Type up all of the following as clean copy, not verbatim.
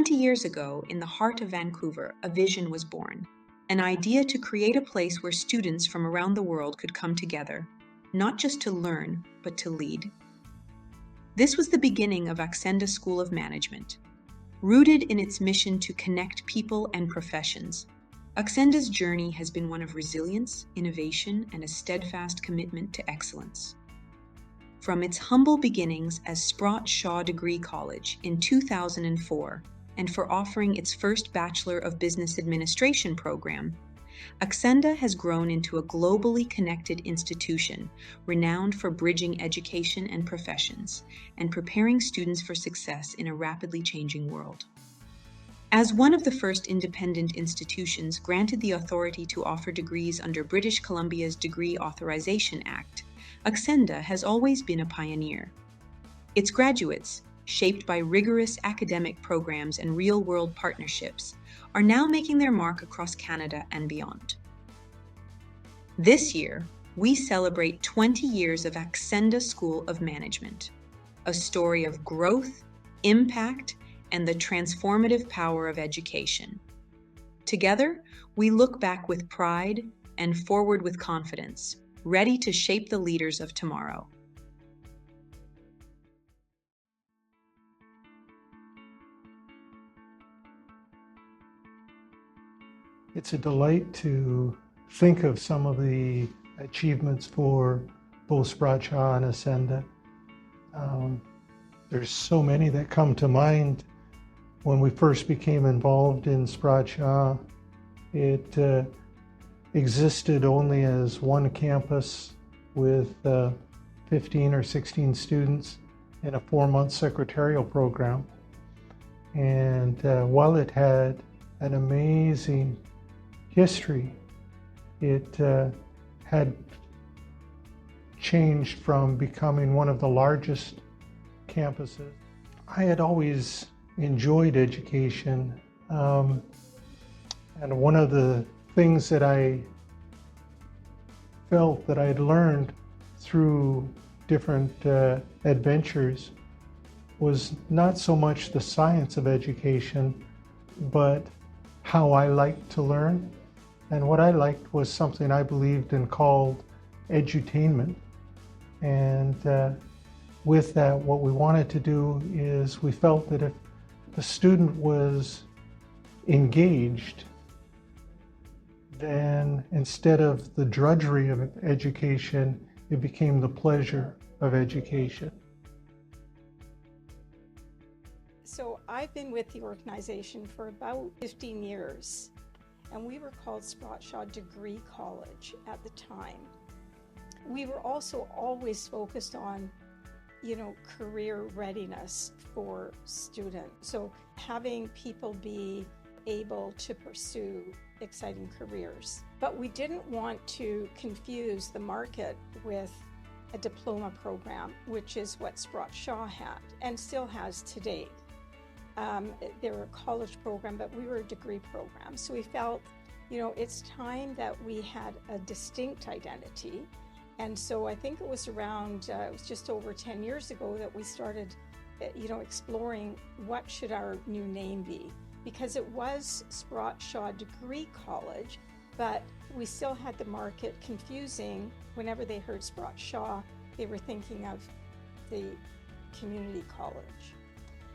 Years ago, in the heart of Vancouver, a vision was born. An idea to create a place where students from around the world could come together, not just to learn, but to lead. This was the beginning of Acsenda School of Management. Rooted in its mission to connect people and professions, Acsenda's journey has been one of resilience, innovation, and a steadfast commitment to excellence. From its humble beginnings as Sprott Shaw Degree College in 2004, and for offering its first Bachelor of Business Administration program, Acsenda has grown into a globally connected institution renowned for bridging education and professions and preparing students for success in a rapidly changing world. As one of the first independent institutions granted the authority to offer degrees under British Columbia's Degree Authorization Act, Acsenda has always been a pioneer. Its graduates, shaped by rigorous academic programs and real-world partnerships, are now making their mark across Canada and beyond. This year, we celebrate 20 years of Acsenda School of Management, a story of growth, impact, and the transformative power of education. Together, we look back with pride and forward with confidence, ready to shape the leaders of tomorrow. It's a delight to think of some of the achievements for both Sprott Shaw and Acsenda. There's so many that come to mind. When we first became involved in Sprott Shaw, it existed only as one campus with 15 or 16 students in a 4-month secretarial program. And while it had an amazing history, it had changed from becoming one of the largest campuses. I had always enjoyed education, and one of the things that I felt that I had learned through different adventures was not so much the science of education, but how I liked to learn. And what I liked was something I believed in called edutainment. And with that, what we wanted to do is we felt that if the student was engaged, then instead of the drudgery of education, it became the pleasure of education. So I've been with the organization for about 15 years. And we were called Sprott Shaw Degree College at the time. We were also always focused on, career readiness for students. So having people be able to pursue exciting careers. But we didn't want to confuse the market with a diploma program, which is what Sprott Shaw had and still has today. They were a college program, but we were a degree program. So we felt, it's time that we had a distinct identity. And so I think it was around, it was just over 10 years ago that we started, exploring what should our new name be. Because it was Sprott Shaw Degree College, but we still had the market confusing. Whenever they heard Sprott Shaw, they were thinking of the community college.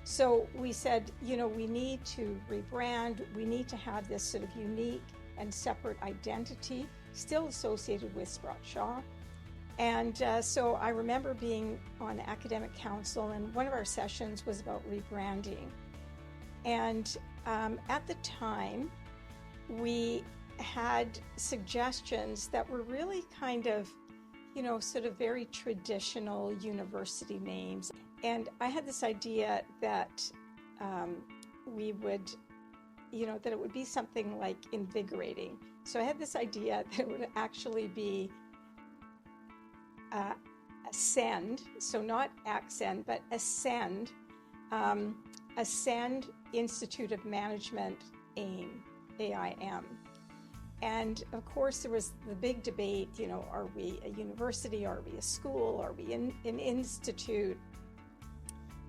So we said, we need to rebrand, we need to have this sort of unique and separate identity still associated with Sprott Shaw. And so I remember being on academic council, and one of our sessions was about rebranding. And at the time, we had suggestions that were really kind of, sort of very traditional university names. And I had this idea that we would, that it would be something like invigorating. So I had this idea that it would actually be Ascend, so not Accent, but Ascend, Ascend Institute of Management, AIM, AIM. And of course, there was the big debate, you know, are we a university? Are we a school? Are we an institute?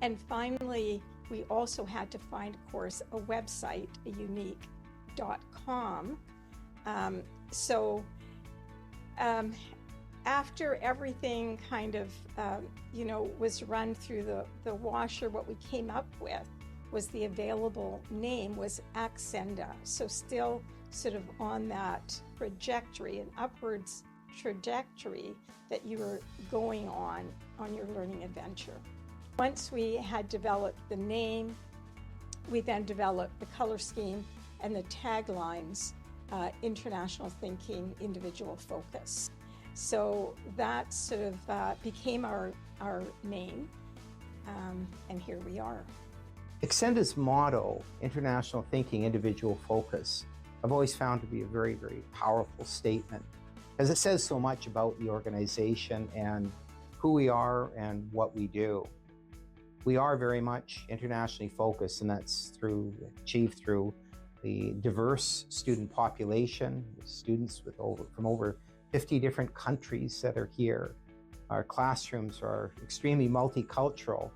And finally, we also had to find, of course, a website, a unique.com. After everything kind of, you know, was run through the washer, what we came up with was the available name was Acsenda. So still sort of on that trajectory, an upwards trajectory that you were going on your learning adventure. Once we had developed the name, we then developed the color scheme and the taglines, international thinking, individual focus. So that sort of became our name, and here we are. Accenda's motto, international thinking, individual focus, I've always found to be a very, very powerful statement, because it says so much about the organization and who we are and what we do. We are very much internationally focused, and that's achieved through the diverse student population, students from over 50 different countries that are here. Our classrooms are extremely multicultural,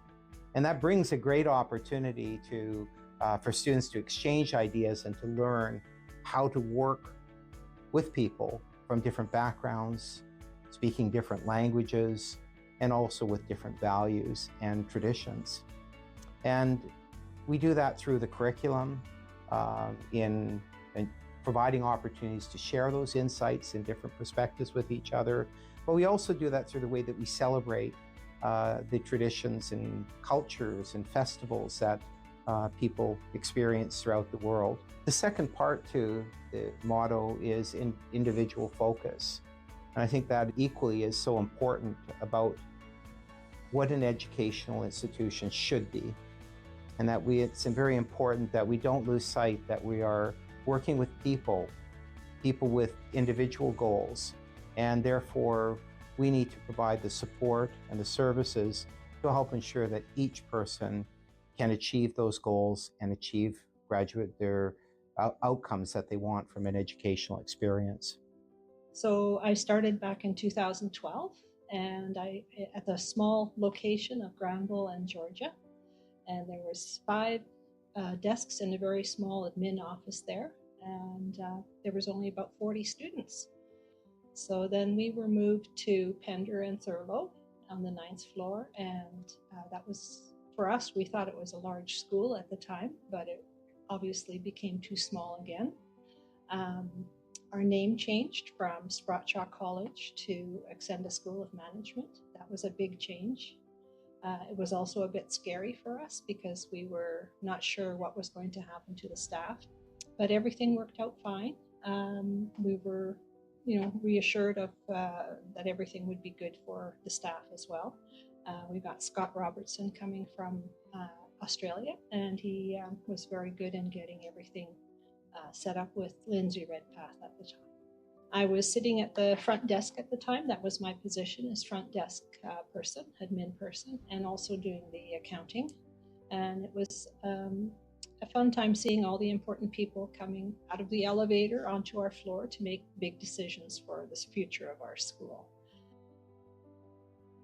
and that brings a great opportunity for students to exchange ideas and to learn how to work with people from different backgrounds, speaking different languages, and also with different values and traditions. And we do that through the curriculum, in providing opportunities to share those insights and different perspectives with each other. But we also do that through the way that we celebrate the traditions and cultures and festivals that people experience throughout the world. The second part to the motto is individual focus. And I think that equally is so important about what an educational institution should be. And that it's very important that we don't lose sight that we are working with people with individual goals. And therefore, we need to provide the support and the services to help ensure that each person can achieve those goals and achieve their outcomes that they want from an educational experience. So I started back in 2012, and at the small location of Granville and Georgia, and there was 5 desks in a very small admin office there, and there was only about 40 students. So then we were moved to Pender and Thurlow on the 9th floor, and that was, for us, we thought it was a large school at the time, but it obviously became too small again. Our name changed from Sprott College to Acsenda School of Management. That was a big change. It was also a bit scary for us because we were not sure what was going to happen to the staff, but everything worked out fine. We were, reassured of that everything would be good for the staff as well. We got Scott Robertson coming from Australia, and he was very good in getting everything set up with Lindsay Redpath at the time. I was sitting at the front desk at the time. That was my position as front desk person, admin person, and also doing the accounting. And it was a fun time seeing all the important people coming out of the elevator onto our floor to make big decisions for the future of our school.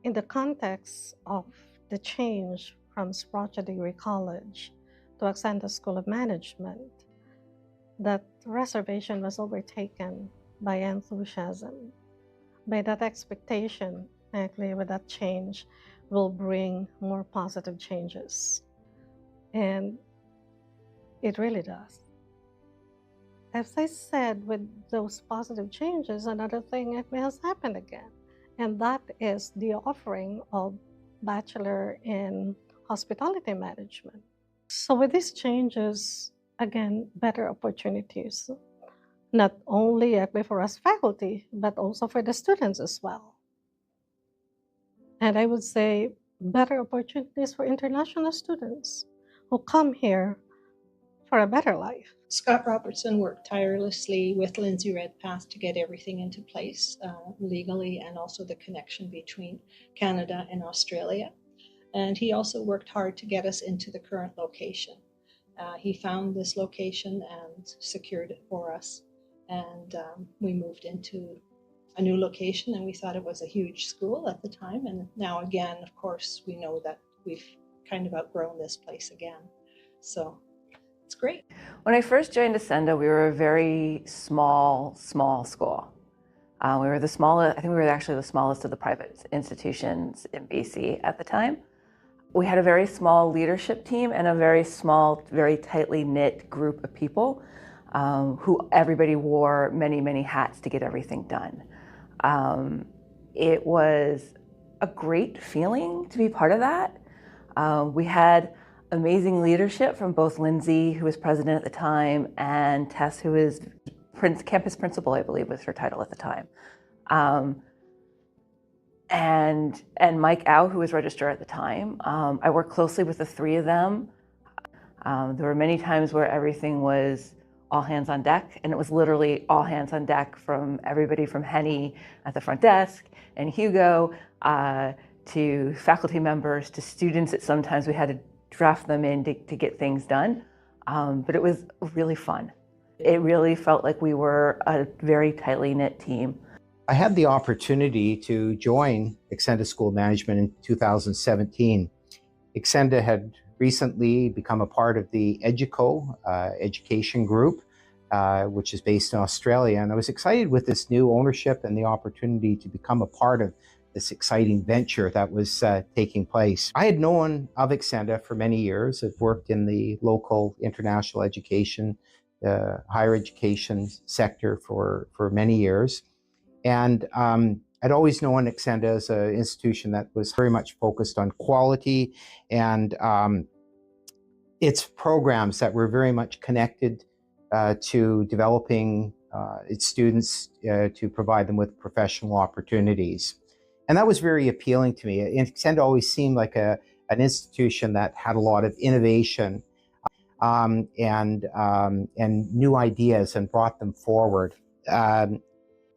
In the context of the change from Sprott Degree College to Acsenda School of Management, that reservation was overtaken by enthusiasm, by that expectation, actually, with that change will bring more positive changes. And it really does. As I said, with those positive changes, another thing has happened again, and that is the offering of Bachelor in Hospitality Management. So with these changes, again, better opportunities, not only for us faculty, but also for the students as well. And I would say better opportunities for international students who come here for a better life. Scott Robertson worked tirelessly with Lindsay Redpath to get everything into place legally, and also the connection between Canada and Australia. And he also worked hard to get us into the current location. He found this location and secured it for us. And we moved into a new location, and we thought it was a huge school at the time. And now again, of course, we know that we've kind of outgrown this place again. So it's great. When I first joined Acsenda, we were a very small school. We were the smallest, I think we were actually the smallest of the private institutions in BC at the time. We had a very small leadership team and a very small, very tightly knit group of people who everybody wore many, many hats to get everything done. It was a great feeling to be part of that. We had amazing leadership from both Lindsay, who was president at the time, and Tess, who was campus principal, I believe was her title at the time. And Mike Au, who was registrar at the time. I worked closely with the three of them. There were many times where everything was all hands on deck, and it was literally all hands on deck from everybody from Henny at the front desk and Hugo to faculty members to students that sometimes we had to draft them in to get things done. But it was really fun. It really felt like we were a very tightly knit team. I had the opportunity to join Acsenda School of Management in 2017. Acsenda had recently become a part of the EDUCO education group, which is based in Australia. And I was excited with this new ownership and the opportunity to become a part of this exciting venture that was taking place. I had known of Acsenda for many years. I've worked in the local international education, higher education sector for many years. And I'd always known Acsenda as an institution that was very much focused on quality and its programs that were very much connected to developing its students to provide them with professional opportunities. And that was very appealing to me. And Acsenda always seemed like an institution that had a lot of innovation and new ideas and brought them forward.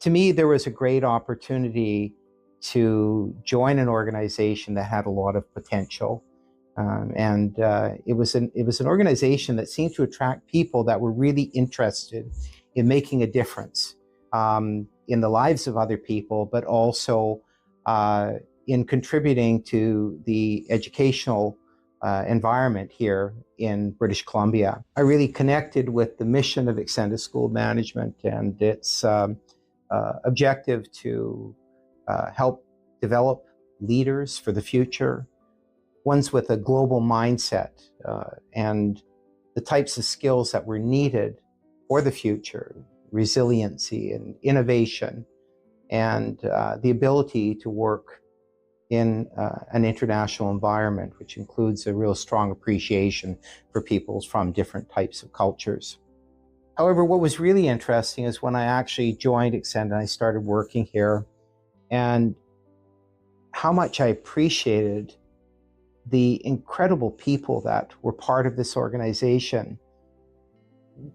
To me, there was a great opportunity to join an organization that had a lot of potential. It was an organization that seemed to attract people that were really interested in making a difference in the lives of other people, but also in contributing to the educational environment here in British Columbia. I really connected with the mission of Acsenda School of Management and its objective to help develop leaders for the future, ones with a global mindset and the types of skills that were needed for the future, resiliency and innovation, and the ability to work in an international environment, which includes a real strong appreciation for people from different types of cultures. However, what was really interesting is when I actually joined Acsenda, I started working here, and how much I appreciated the incredible people that were part of this organization.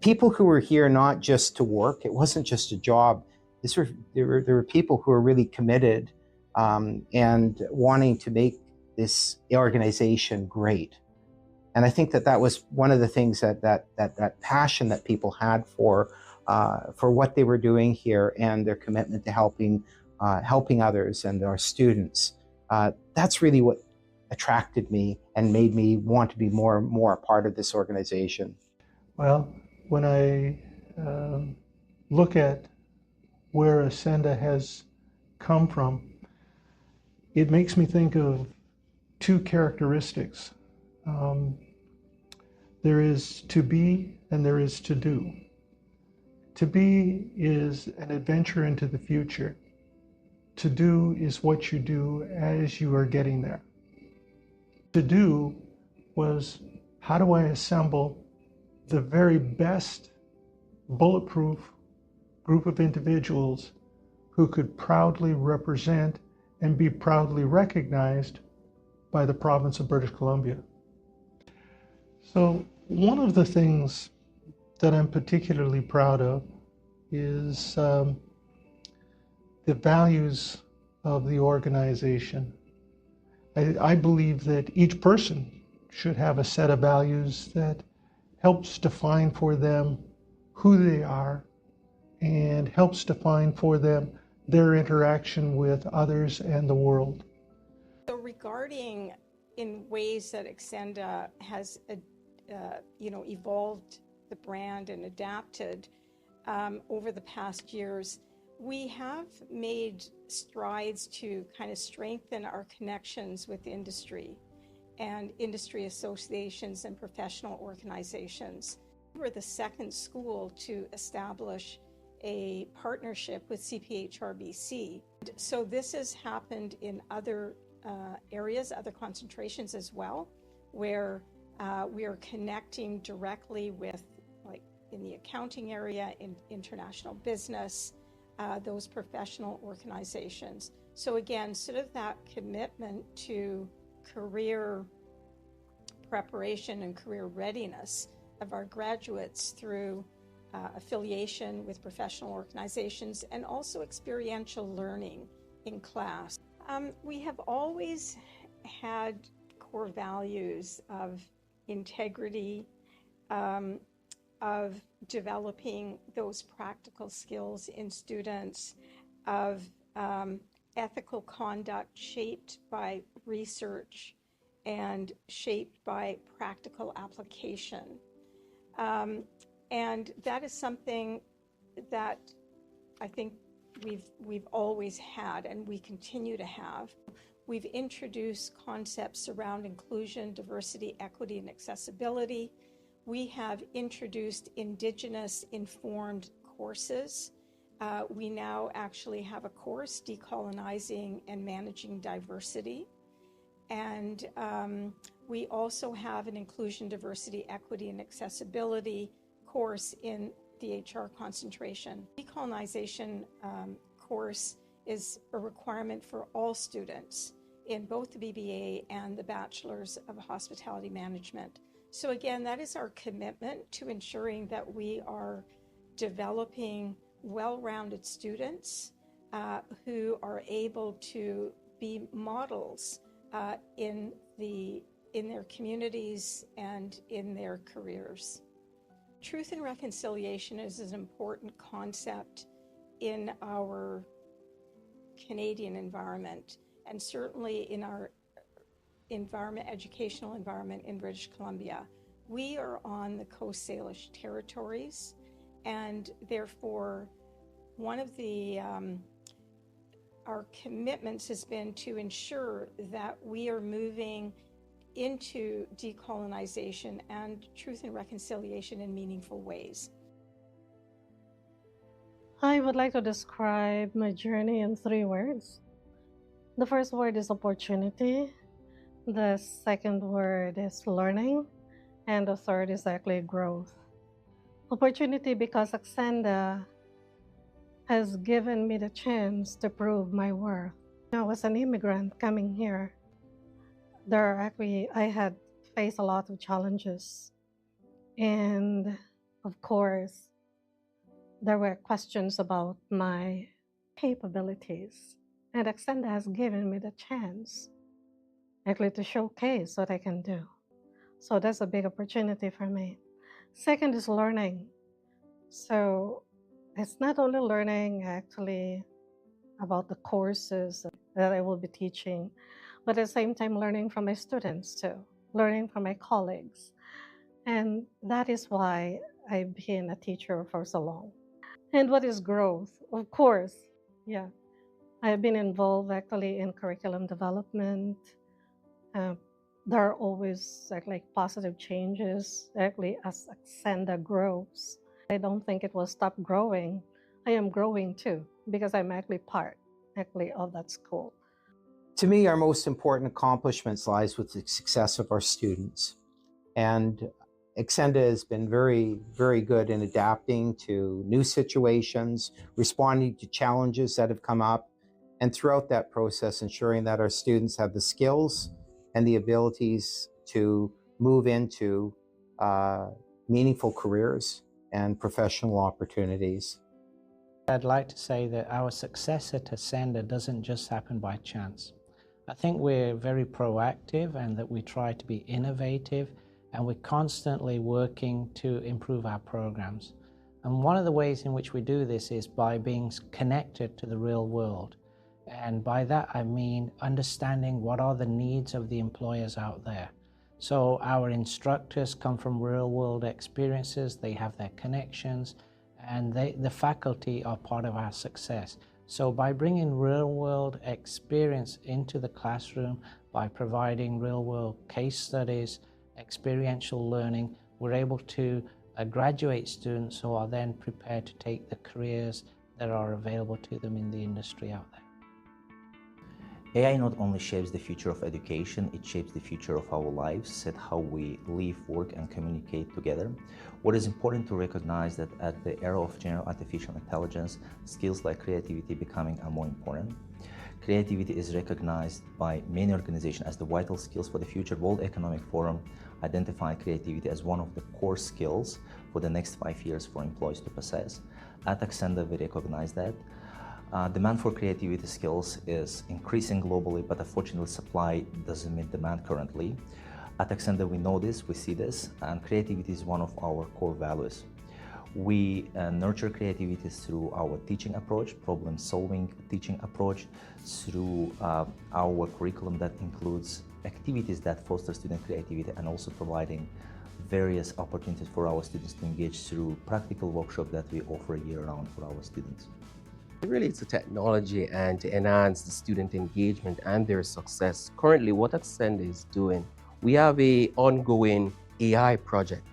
People who were here not just to work, it wasn't just a job. There were people who were really committed and wanting to make this organization great. And I think that was one of the things that passion that people had for what they were doing here and their commitment to helping others and our students. That's really what attracted me and made me want to be more and more a part of this organization. Well, when I look at where Acsenda has come from, it makes me think of two characteristics. There is to be and there is to do. To be is an adventure into the future. To do is what you do as you are getting there. To do was, how do I assemble the very best bulletproof group of individuals who could proudly represent and be proudly recognized by the province of British Columbia. So one of the things that I'm particularly proud of is the values of the organization. I believe that each person should have a set of values that helps define for them who they are and helps define for them their interaction with others and the world. So regarding in ways that Acsenda has evolved the brand and adapted over the past years, we have made strides to kind of strengthen our connections with industry and industry associations and professional organizations. We're the second school to establish a partnership with CPHR BC. So this has happened in other areas, other concentrations as well, where we are connecting directly with, like in the accounting area, in international business, those professional organizations. So again, sort of that commitment to career preparation and career readiness of our graduates through affiliation with professional organizations and also experiential learning in class. We have always had core values of integrity, of developing those practical skills in students, of ethical conduct shaped by research and shaped by practical application. And that is something that I think we've always had and we continue to have. We've introduced concepts around inclusion, diversity, equity, and accessibility. We have introduced Indigenous informed courses. We now actually have a course, Decolonizing and Managing Diversity. And we also have an inclusion, diversity, equity, and accessibility course in the HR concentration. Decolonization course is a requirement for all students in both the BBA and the Bachelor's of Hospitality Management. So again, that is our commitment to ensuring that we are developing well-rounded students who are able to be models in their communities and in their careers. Truth and reconciliation is an important concept in our Canadian environment, and certainly in our educational environment in British Columbia. We are on the Coast Salish territories, and therefore one of our commitments has been to ensure that we are moving into decolonization and truth and reconciliation in meaningful ways. I would like to describe my journey in 3 words. The first word is opportunity. The second word is learning. And the third is actually growth. Opportunity because Acsenda has given me the chance to prove my worth. I was an immigrant coming here. I had faced a lot of challenges. And of course, there were questions about my capabilities. And Acsenda has given me the chance actually to showcase what I can do. So that's a big opportunity for me. Second is learning. So it's not only learning actually about the courses that I will be teaching, but at the same time learning from my students too, learning from my colleagues. And that is why I've been a teacher for so long. And what is growth? Of course, yeah. I've been involved actually in curriculum development. There are always like positive changes actually as Acsenda grows. I don't think it will stop growing. I am growing too because I'm actually part of that school. To me, our most important accomplishments lies with the success of our students. And Acsenda has been very, very good in adapting to new situations, responding to challenges that have come up, and throughout that process, ensuring that our students have the skills and the abilities to move into meaningful careers and professional opportunities. I'd like to say that our success at Acsenda doesn't just happen by chance. I think we're very proactive and that we try to be innovative, and we're constantly working to improve our programs. And one of the ways in which we do this is by being connected to the real world. And by that, I mean understanding what are the needs of the employers out there. So our instructors come from real world experiences, they have their connections, and the faculty are part of our success. So by bringing real world experience into the classroom, by providing real world case studies, experiential learning, we're able to graduate students who are then prepared to take the careers that are available to them in the industry out there. AI not only shapes the future of education, it shapes the future of our lives, at how we live, work, and communicate together. What is important to recognize that at the era of general artificial intelligence, skills like creativity becoming are more important. Creativity is recognized by many organizations as the vital skills for the future. World Economic Forum identified creativity as one of the core skills for the next 5 years for employees to possess. At Acsenda, we recognize that. Demand for creativity skills is increasing globally, but unfortunately supply doesn't meet demand currently. At Acsenda, we know this, we see this, and creativity is one of our core values. We nurture creativity through our teaching approach, problem-solving teaching approach, through our curriculum that includes activities that foster student creativity, and also providing various opportunities for our students to engage through practical workshops that we offer year-round for our students. Really, it's a technology and to enhance the student engagement and their success. Currently, what Acsenda is doing, we have an ongoing AI project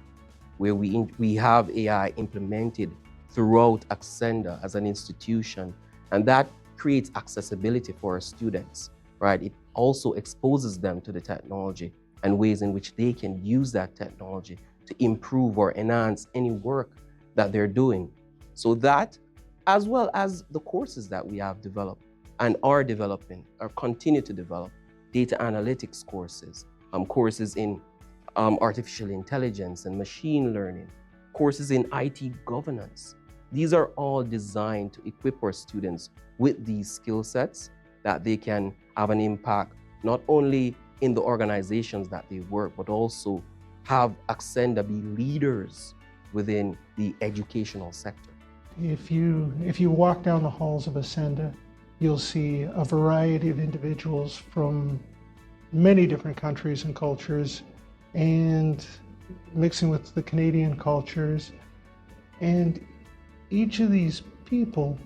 where we have AI implemented throughout Acsenda as an institution, and that creates accessibility for our students, right? It also exposes them to the technology and ways in which they can use that technology to improve or enhance any work that they're doing. So that, as well as the courses that we have developed and are developing or continue to develop, data analytics courses, courses in artificial intelligence and machine learning, courses in IT governance. These are all designed to equip our students with these skill sets that they can have an impact not only in the organizations that they work, but also have Acsenda be leaders within the educational sector. If you walk down the halls of Acsenda, you'll see a variety of individuals from many different countries and cultures, and mixing with the Canadian cultures. And each of these people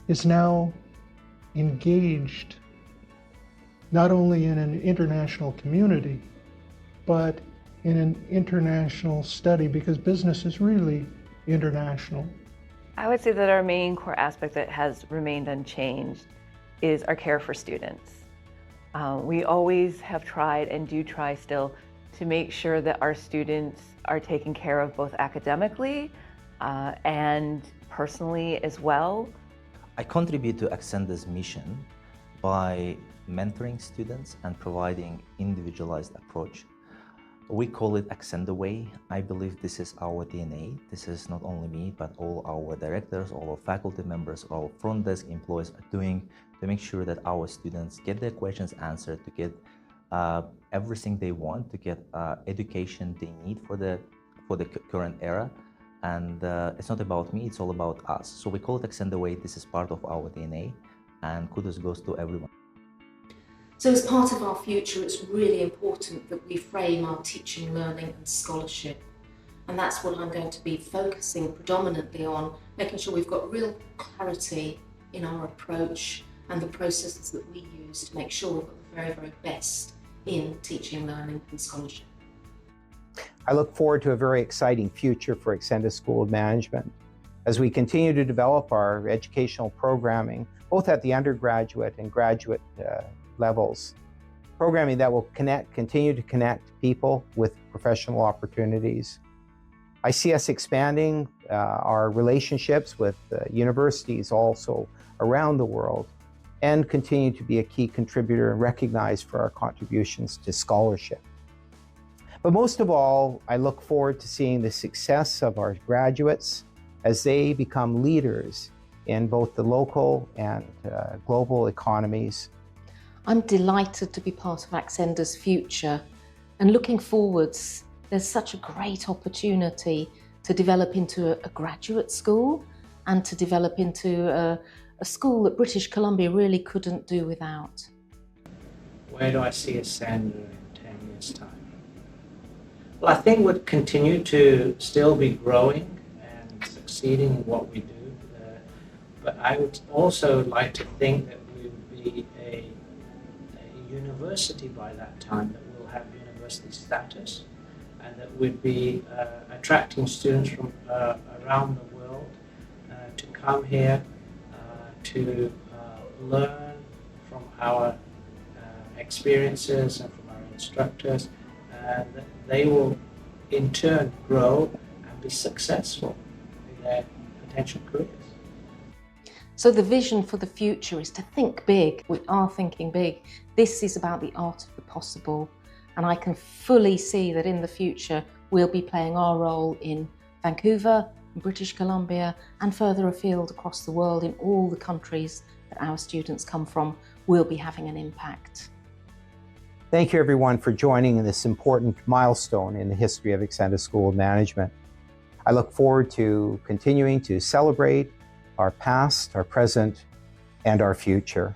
is now engaged not only in an international community, but in an international study, because business is really international. I would say that our main core aspect that has remained unchanged is our care for students. We always have tried and do try still to make sure that our students are taken care of both academically and personally as well. I contribute to Acsenda's mission by mentoring students and providing individualized approach. We call it Acsenda Way. I believe this is our DNA. This is not only me, but all our directors, all our faculty members, all our front desk employees are doing to make sure that our students get their questions answered, to get everything they want, to get education they need for the current era. And it's not about me, it's all about us. So we call it Acsenda Way. This is part of our DNA, and kudos goes to everyone. So as part of our future, it's really important that we frame our teaching, learning and scholarship. And that's what I'm going to be focusing predominantly on, making sure we've got real clarity in our approach and the processes that we use to make sure we've got the very, very best in teaching, learning and scholarship. I look forward to a very exciting future for Acsenda School of Management as we continue to develop our educational programming, both at the undergraduate and graduate levels. Programming that will continue to connect people with professional opportunities. I see us expanding our relationships with universities also around the world, and continue to be a key contributor and recognized for our contributions to scholarship. But most of all, I look forward to seeing the success of our graduates as they become leaders in both the local and global economies. I'm delighted to be part of Acsenda's future, and looking forwards, there's such a great opportunity to develop into a graduate school and to develop into a school that British Columbia really couldn't do without. Where do I see Acsenda in 10 years' time? Well, I think we'll continue to still be growing and succeeding in what we do. But I would also like to think that we would be a university by that time, that we'll have university status, and that we'd be attracting students from around the world to come here to learn from our experiences and from our instructors, and that they will in turn grow and be successful in their potential careers. So the vision for the future is to think big. We are thinking big. This is about the art of the possible, and I can fully see that in the future we'll be playing our role in Vancouver, in British Columbia, and further afield across the world in all the countries that our students come from. We'll be having an impact. Thank you everyone for joining in this important milestone in the history of Acsenda School of Management. I look forward to continuing to celebrate our past, our present, and our future.